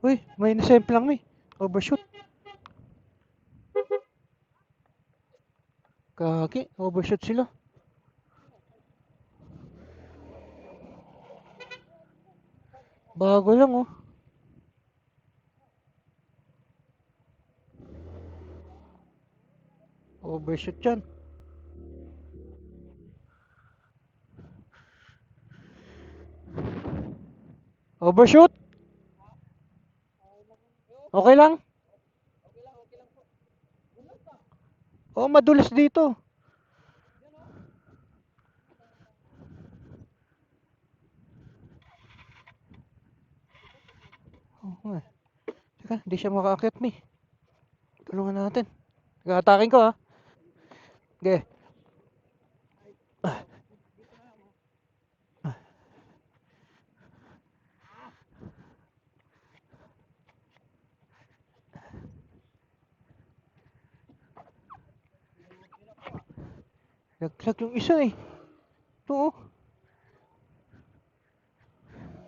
Uy, may nasemple lang, may. Overshoot. Kaki, overshoot sila. Bago lang, oh. Overshoot yan. Overshoot? Okay lang? Oh, madulas dito. Oh, eh. Teka, hindi siya makaakyat, may. Tulungan natin. Gatakin ko, ha. Okay. Laglag yung isa, eh. Ito, oh.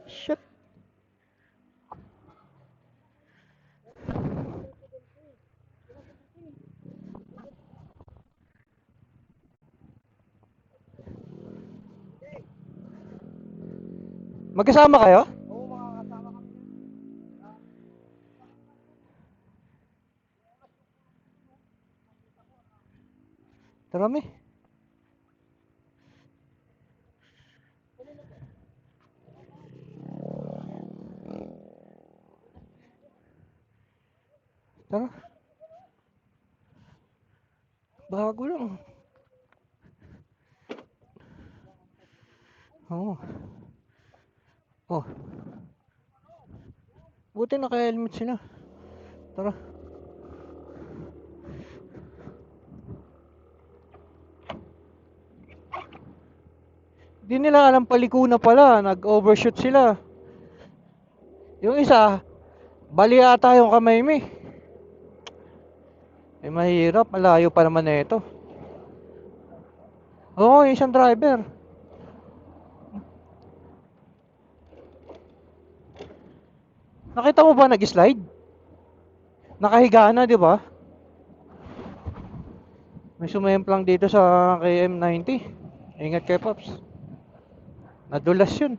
Shit. Magkasama kayo? Tara, may. Tara. Bago lang. Oo. Oh. Buti naka-helmet sila. Tara. Di nila alam paliko na pala. Nag-overshoot sila. Yung isa, bali ata yung kamay mo, eh. Eh, mahirap. Malayo pa naman na ito. Oo, yung isang driver. Nakita mo ba nag-slide? Nakahiga na, di ba? May sumemplang dito sa KM90. Ingat kay Pops. Nadulas yun.